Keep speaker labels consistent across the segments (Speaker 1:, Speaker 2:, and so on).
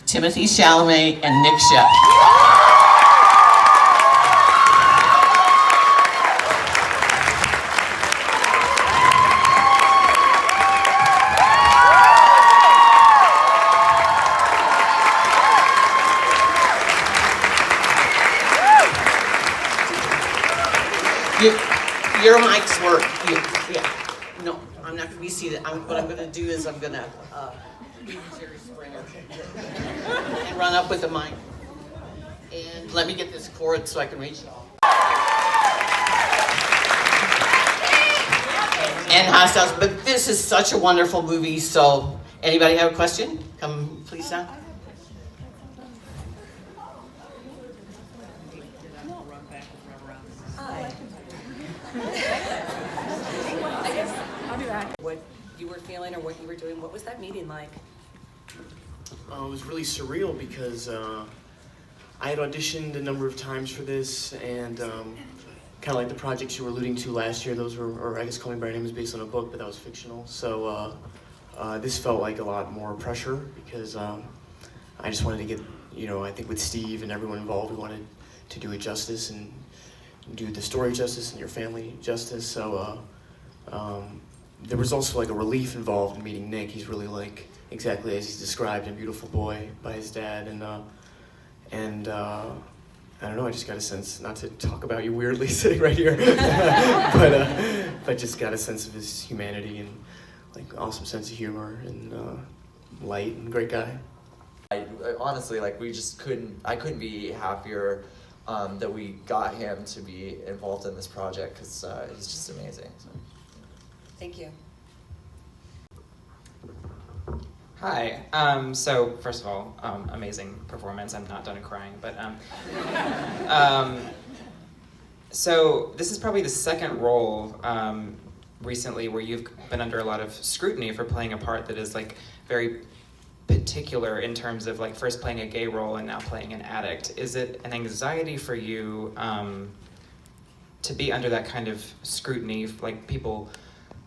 Speaker 1: Timothée Chalamet and Nick Sheff. Your mics work. Yeah. No, I'm not going to be seated. What I'm going to do is I'm going to be Jerry Springer and run up with the mic. And let me get this cord so I can reach it. And hostiles. But this is such a wonderful movie. So, anybody have a question? Come, please, down.
Speaker 2: What you were feeling or what you were doing, what was that meeting like?
Speaker 3: It was really surreal because I had auditioned a number of times for this, and kind of like the projects you were alluding to last year, those were, or I guess Call Me by Your Name was based on a book, but that was fictional. So this felt like a lot more pressure because I just wanted to get, I think with Steve and everyone involved, we wanted to do it justice and do the story justice and your family justice. So there was also like a relief involved in meeting Nick. He's really like exactly as he's described, a beautiful boy by his dad, and I don't know. I just got a sense, not to talk about you weirdly sitting right here, but just got a sense of his humanity and like awesome sense of humor and light and great guy.
Speaker 4: I honestly, like, I couldn't be happier that we got him to be involved in this project because he's just amazing. So.
Speaker 2: Thank you.
Speaker 5: Hi. So first of all, amazing performance. I'm not done crying, but so this is probably the second role recently where you've been under a lot of scrutiny for playing a part that is like very particular in terms of like first playing a gay role and now playing an addict. Is it an anxiety for you to be under that kind of scrutiny, like people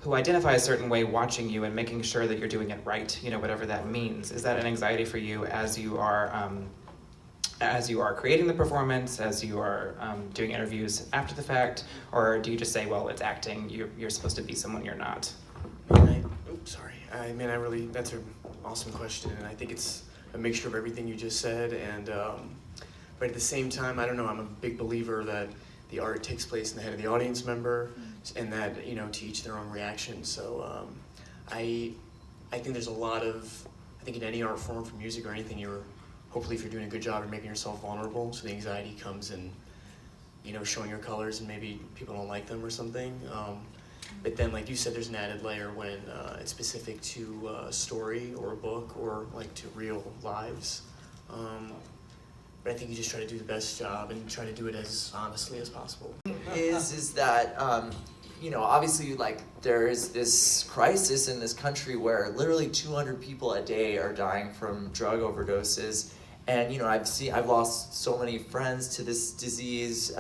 Speaker 5: who identify a certain way watching you and making sure that you're doing it right, whatever that means? Is that an anxiety for you as you are creating the performance, as you are doing interviews after the fact, or do you just say, well, it's acting, you're supposed to be someone you're not?
Speaker 3: That's an awesome question, and I think it's a mixture of everything you just said, and but at the same time, I don't know, I'm a big believer that the art takes place in the head of the audience member, and that, to each their own reaction. So I think there's a lot of, I think in any art form, from music or anything, hopefully if you're doing a good job, you're making yourself vulnerable, so the anxiety comes in, showing your colors and maybe people don't like them or something. But then, like you said, there's an added layer when it's specific to a story or a book or like to real lives. But I think you just try to do the best job and try to do it as honestly as possible.
Speaker 4: Is that obviously, like, there is this crisis in this country where literally 200 people a day are dying from drug overdoses, and I've lost so many friends to this disease.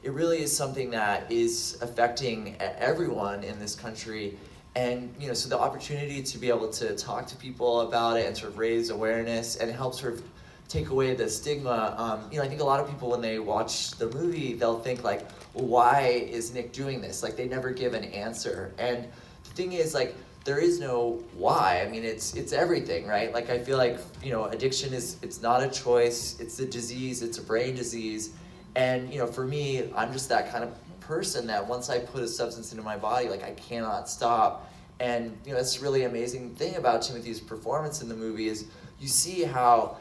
Speaker 4: It really is something that is affecting everyone in this country, and so the opportunity to be able to talk to people about it and sort of raise awareness and help sort of take away the stigma. I think a lot of people, when they watch the movie, they'll think like, well, why is Nick doing this? Like, they never give an answer. And the thing is, like, there is no why. I mean, it's everything, right? Like, I feel like, addiction it's not a choice. It's a disease. It's a brain disease. And, for me, I'm just that kind of person that once I put a substance into my body, like, I cannot stop. And, that's a really amazing thing about Timothy's performance in the movie is you see how,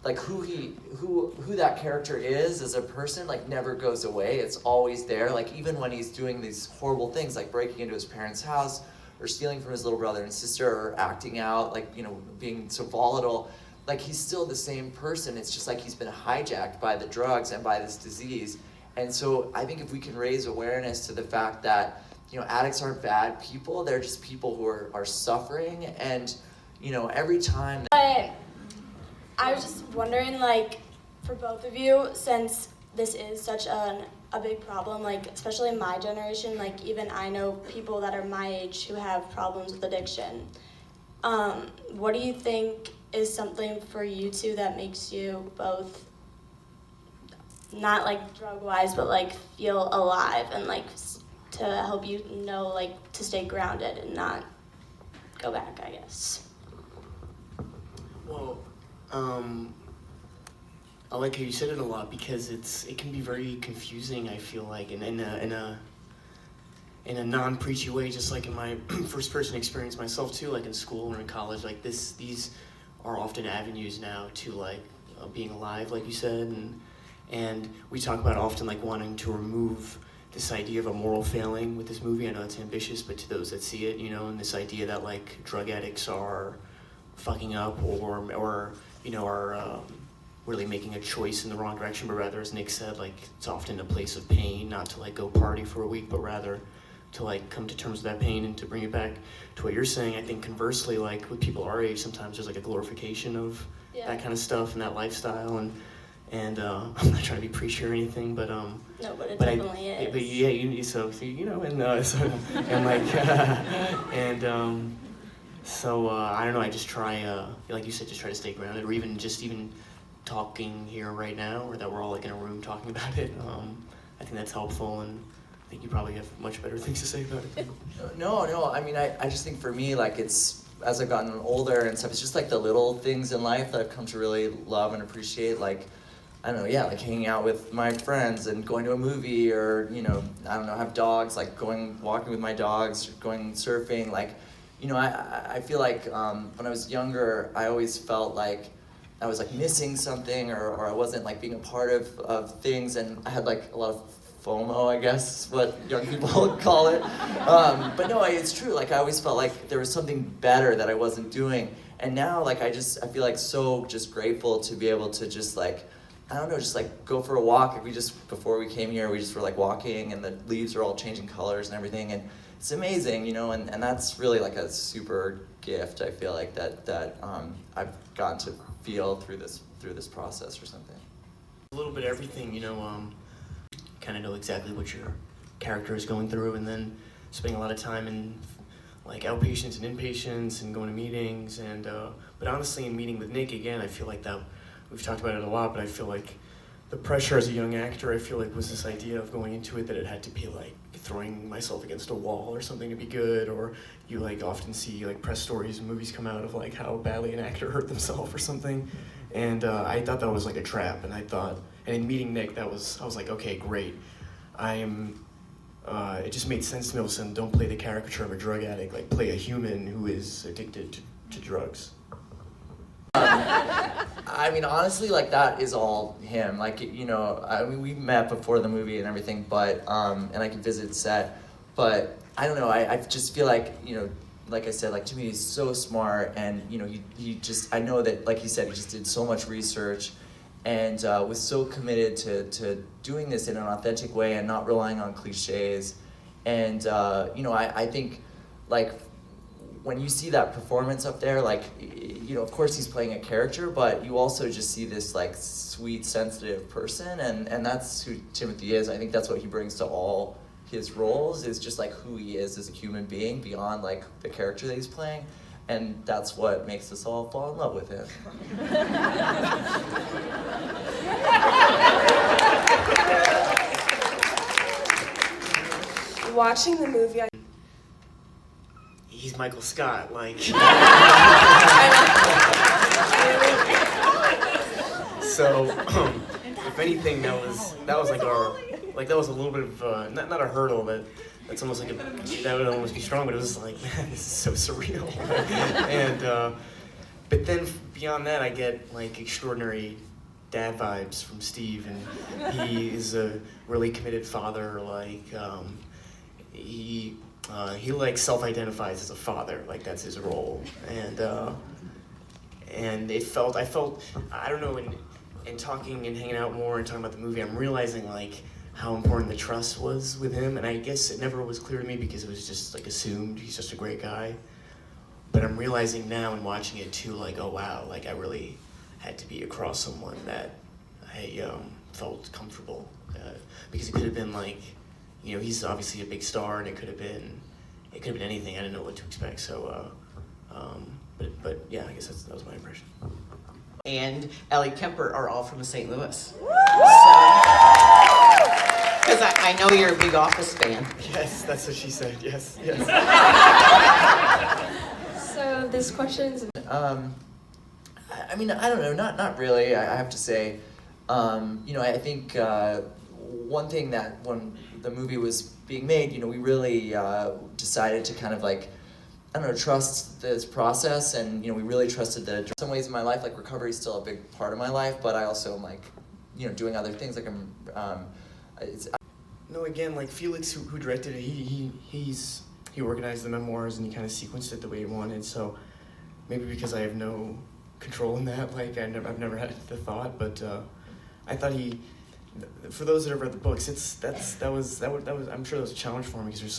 Speaker 4: like, who that character is as a person, like, never goes away. It's always there. Like, even when he's doing these horrible things, like breaking into his parents' house or stealing from his little brother and sister or acting out, like, being so volatile, like, he's still the same person. It's just like he's been hijacked by the drugs and by this disease. And so I think if we can raise awareness to the fact that, addicts aren't bad people, they're just people who are suffering. And, every time...
Speaker 6: I was just wondering, like, for both of you, since this is such a big problem, like, especially in my generation, like, even I know people that are my age who have problems with addiction. What do you think is something for you two that makes you both not like drug wise, but like feel alive and like to help you know like to stay grounded and not go back, I guess.
Speaker 3: Well, I like how you said it a lot because it can be very confusing. I feel like in a non-preachy way, just like in my first-person experience myself too, like in school or in college, like these are often avenues now to like being alive, like you said, and we talk about often like wanting to remove this idea of a moral failing with this movie. I know it's ambitious, but to those that see it, you know, and this idea that like drug addicts are fucking up or you know are really making a choice in the wrong direction, but rather, as Nick said, like it's often a place of pain, not to like go party for a week, but rather to like come to terms with that pain and to bring it back to what you're saying. I think conversely, like with people our age, sometimes there's like a glorification of that kind of stuff and that lifestyle, and I'm not trying to be preachy or anything, but
Speaker 6: No, but it
Speaker 3: but
Speaker 6: definitely is.
Speaker 3: but yeah, so you know, and so and like and so I don't know. I just try, like you said, just try to stay grounded, or even talking here right now, or that we're all like in a room talking about it. I think that's helpful, and I think you probably have much better things to say about it.
Speaker 4: No, I mean, I just think for me, like, it's, as I've gotten older and stuff, it's just like the little things in life that I've come to really love and appreciate, like, I don't know, yeah, like hanging out with my friends and going to a movie, or, you know, I don't know, have dogs, like walking with my dogs, going surfing, like, you know, I feel like when I was younger, I always felt like I was like missing something, or I wasn't like being a part of things, and I had like a lot of FOMO, I guess, is what young people call it. But no, it's true, like I always felt like there was something better that I wasn't doing, and now like I feel like so just grateful to be able to just like, I don't know, just like go for a walk. Before we came here, we just were like walking, and the leaves are all changing colors and everything, and it's amazing, you know, and that's really like a super gift, I feel like, that I've gotten to feel through this process or something.
Speaker 3: A little bit of everything, you know, kind of know exactly what your character is going through, and then spending a lot of time in like outpatients and inpatients and going to meetings, and but honestly, in meeting with Nick again, I feel like that we've talked about it a lot, but I feel like the pressure as a young actor, I feel like, was this idea of going into it that it had to be like throwing myself against a wall or something to be good, or you like often see like press stories and movies come out of like how badly an actor hurt themselves or something, and I thought that was like a trap, and in meeting Nick, I was like, okay, great, it just made sense to me all of a sudden, don't play the caricature of a drug addict, like play a human who is addicted to drugs.
Speaker 4: I mean, honestly, like, that is all him. Like, you know, I mean, we met before the movie and everything, but, and I could visit set, but I don't know, I just feel like, you know, like I said, like, to me, he's so smart, and, you know, he just, I know that, like he said, he just did so much research, and was so committed to doing this in an authentic way and not relying on cliches, and, you know, I think, like, when you see that performance up there, like, you know, of course he's playing a character, but you also just see this, like, sweet, sensitive person, and that's who Timothy is. I think that's what he brings to all his roles, is just, like, who he is as a human being beyond, like, the character that he's playing, and that's what makes us all fall in love with him.
Speaker 7: Watching the movie,
Speaker 3: He's Michael Scott, like. So, if anything, that was like that was a little bit of not a hurdle, but that's almost like that would almost be strong, but it was like, man, this is so surreal. And but then beyond that, I get like extraordinary dad vibes from Steve, and he is a really committed father. Like he like self-identifies as a father, like that's his role, and I felt, I don't know, in talking and hanging out more and talking about the movie, I'm realizing like how important the trust was with him, and I guess it never was clear to me because it was just like assumed he's just a great guy, but I'm realizing now in watching it too, like, oh wow, like I really had to be across someone that I felt comfortable, because it could have been like, you know, he's obviously a big star, and it could have been anything. I didn't know what to expect. So, but yeah, I guess that was my impression.
Speaker 1: And Ellie Kemper are all from St. Louis. Because I know you're a big Office fan.
Speaker 3: Yes, that's what she said. Yes, yes.
Speaker 6: So this question's
Speaker 4: I mean, I don't know, not really. I have to say, I think one thing that when the movie was being made, we really decided to kind of like, I don't know, trust this process, and we really trusted the. In some ways in my life, like recovery is still a big part of my life, but I also am like, doing other things. Like
Speaker 3: No, again, like Felix, who directed it, he organized the memoirs and he kind of sequenced it the way he wanted. So maybe because I have no control in that, like I've never had the thought, but I thought for those that have read the books, that was I'm sure that was a challenge for me because there's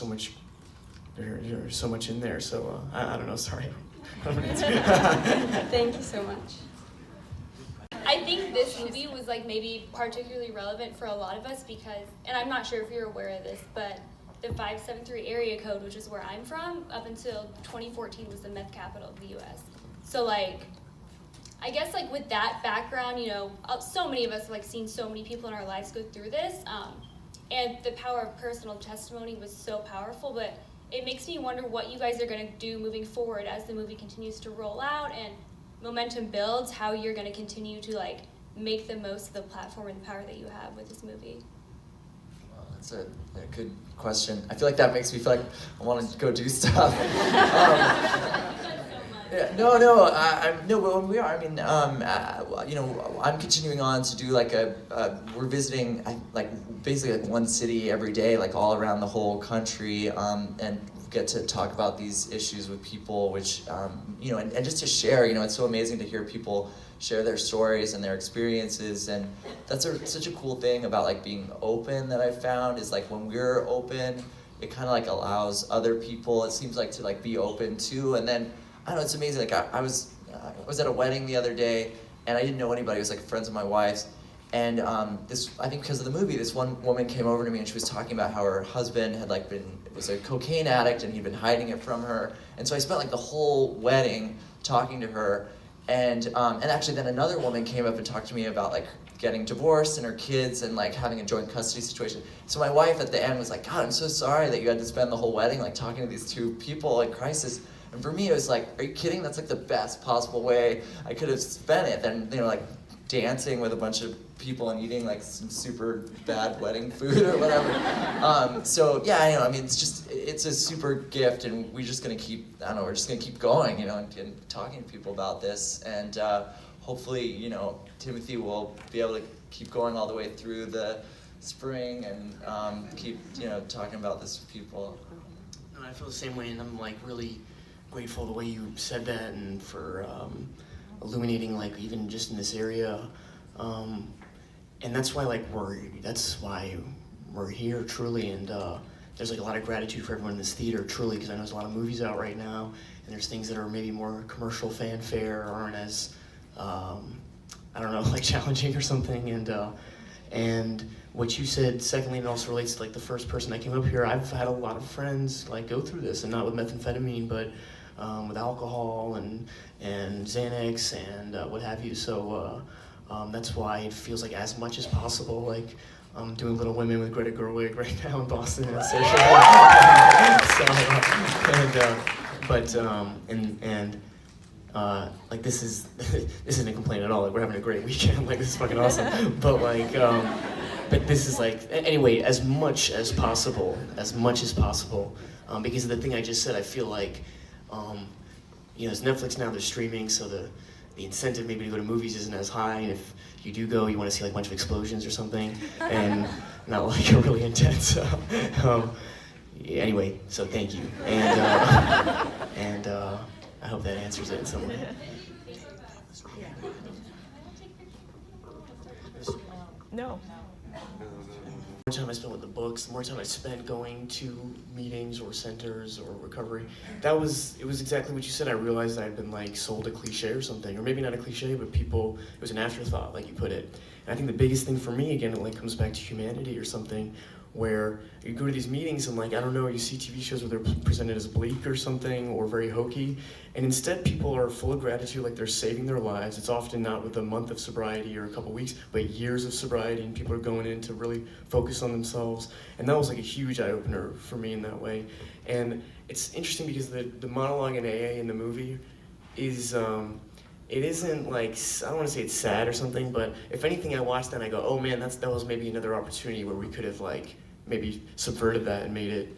Speaker 3: so much in there. So I don't know, sorry.
Speaker 6: Thank you so much.
Speaker 7: I think this movie was like maybe particularly relevant for a lot of us because, and I'm not sure if you're aware of this, but the 573 area code, which is where I'm from, up until 2014 was the meth capital of the U.S. So like, I guess like with that background, so many of us have like seen so many people in our lives go through this, and the power of personal testimony was so powerful, but it makes me wonder what you guys are going to do moving forward as the movie continues to roll out and momentum builds, how you're going to continue to like make the most of the platform and the power that you have with this movie.
Speaker 4: Well, that's a good question. I feel like that makes me feel like I want to go do stuff. Yeah, no, but when we are, I mean, I'm continuing on to do like we're visiting like basically like one city every day, like all around the whole country, and get to talk about these issues with people, which, and just to share, it's so amazing to hear people share their stories and their experiences, and that's such a cool thing about like being open that I've found is like when we're open, it kind of like allows other people, it seems like, to like be open too, and then, I don't know, it's amazing, like I was at a wedding the other day, and I didn't know anybody, it was like friends of my wife's, and I think because of the movie, this one woman came over to me and she was talking about how her husband had was a cocaine addict and he'd been hiding it from her. And so I spent like the whole wedding talking to her. And actually then another woman came up and talked to me about like getting divorced and her kids and like having a joint custody situation. So my wife at the end was like, God, I'm so sorry that you had to spend the whole wedding like talking to these two people in crisis. And for me, it was like, are you kidding? That's like the best possible way I could have spent it. Then, like dancing with a bunch of people and eating like some super bad wedding food or whatever. So yeah, I mean, it's a super gift, and we're just gonna keep going, and talking to people about this, and hopefully, Timothy will be able to keep going all the way through the spring and keep, talking about this with people.
Speaker 3: No, I feel the same way, and I'm like really grateful the way you said that, and for illuminating like even just in this area. And that's why we're here truly, and there's like a lot of gratitude for everyone in this theater truly, because I know there's a lot of movies out right now, and there's things that are maybe more commercial fanfare or aren't as like challenging or something, and what you said secondly, it also relates to like the first person that came up here. I've had a lot of friends like go through this, and not with methamphetamine, but with alcohol and Xanax and what have you. So that's why it feels like as much as possible, like I'm doing Little Women with Greta Gerwig right now in Boston and social. Like this isn't a complaint at all. Like we're having a great weekend. Like this is fucking awesome. But like, but this is like anyway, as much as possible, because of the thing I just said. I feel like, there's Netflix now, there's streaming, so the incentive maybe to go to movies isn't as high, and if you do go, you want to see like a bunch of explosions or something, and not like a really intense. Anyway, so thank you, and I hope that answers it in some way.
Speaker 8: No.
Speaker 3: more time I spent with the books, the more time I spent going to meetings or centers or recovery, it was exactly what you said. I realized I'd been like sold a cliche or something, or maybe not a cliche, but it was an afterthought, like you put it. And I think the biggest thing for me, again, it like comes back to humanity or something, where you go to these meetings and like, I don't know, you see TV shows where they're presented as bleak or something, or very hokey, and instead people are full of gratitude, like they're saving their lives. It's often not with a month of sobriety or a couple weeks, but years of sobriety, and people are going in to really focus on themselves. And that was like a huge eye-opener for me in that way. And it's interesting because the monologue in AA in the movie is, it isn't like, I don't want to say it's sad or something, but if anything, I watched that and I go, oh man, that was maybe another opportunity where we could have like maybe subverted that and made it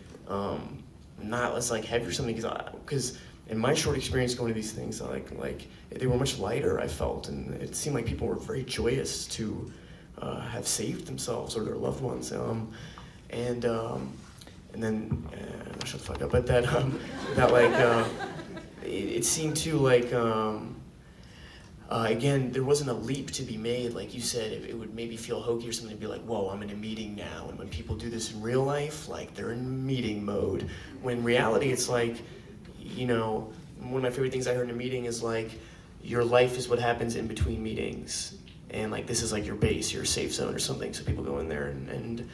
Speaker 3: not less like heavy or something. Because in my short experience going to these things, like they were much lighter, I felt, and it seemed like people were very joyous to have saved themselves or their loved ones. And then shut the fuck up. But that like it seemed too like. Again, there wasn't a leap to be made, like you said. It would maybe feel hokey or something to be like, whoa, I'm in a meeting now. And when people do this in real life, like they're in meeting mode. When in reality, it's like, you know, one of my favorite things I heard in a meeting is like, your life is what happens in between meetings. And like, this is like your base, your safe zone or something. So people go in there and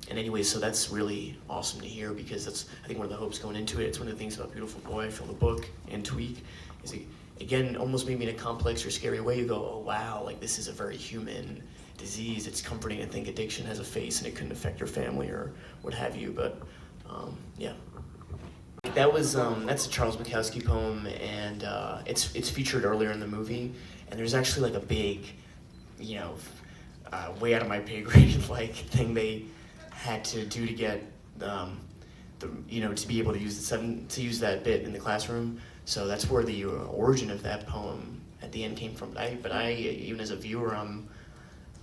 Speaker 3: anyway, so that's really awesome to hear, because that's, I think, one of the hopes going into it. It's one of the things about Beautiful Boy, from the book, and Tweak, is it, again, almost maybe in a complex or scary way, you go, oh wow, like this is a very human disease. It's comforting to think addiction has a face and it couldn't affect your family or what have you, but yeah. That was, that's a Charles Bukowski poem, and it's featured earlier in the movie, and there's actually like a big, you know, way out of my pay grade like thing they had to do to get, you know, to be able to use that bit in the classroom. So that's where the origin of that poem at the end came from. But I even as a viewer, I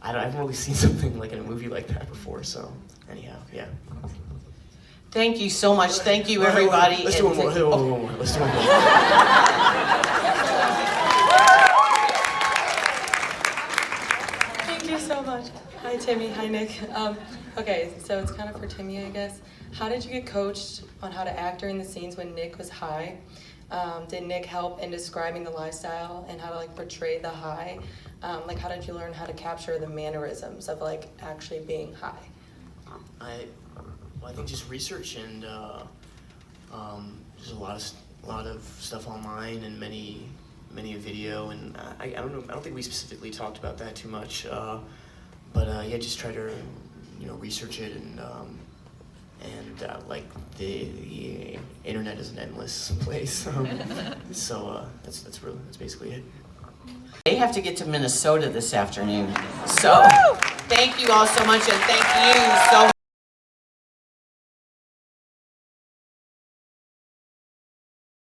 Speaker 3: haven't really seen something like in a movie like that before. So anyhow, yeah.
Speaker 1: Thank you so much. Thank you, everybody.
Speaker 3: Let's do one more. Let's do one more.
Speaker 2: Thank you so much. Hi, Timmy. Hi, Nick. Okay, so it's kind of for Timmy, I guess. How did you get coached on how to act during the scenes when Nick was high? Did Nick help in describing the lifestyle and how to like portray the high? Like, how did you learn how to capture the mannerisms of like actually being high?
Speaker 3: I think just research and there's a lot of stuff online and many a video, and I don't know. I don't think we specifically talked about that too much, but yeah, just try to research it and like the internet is an endless place, so that's basically it.
Speaker 1: They have to get to Minnesota this afternoon, so thank you all so much, and thank you so much.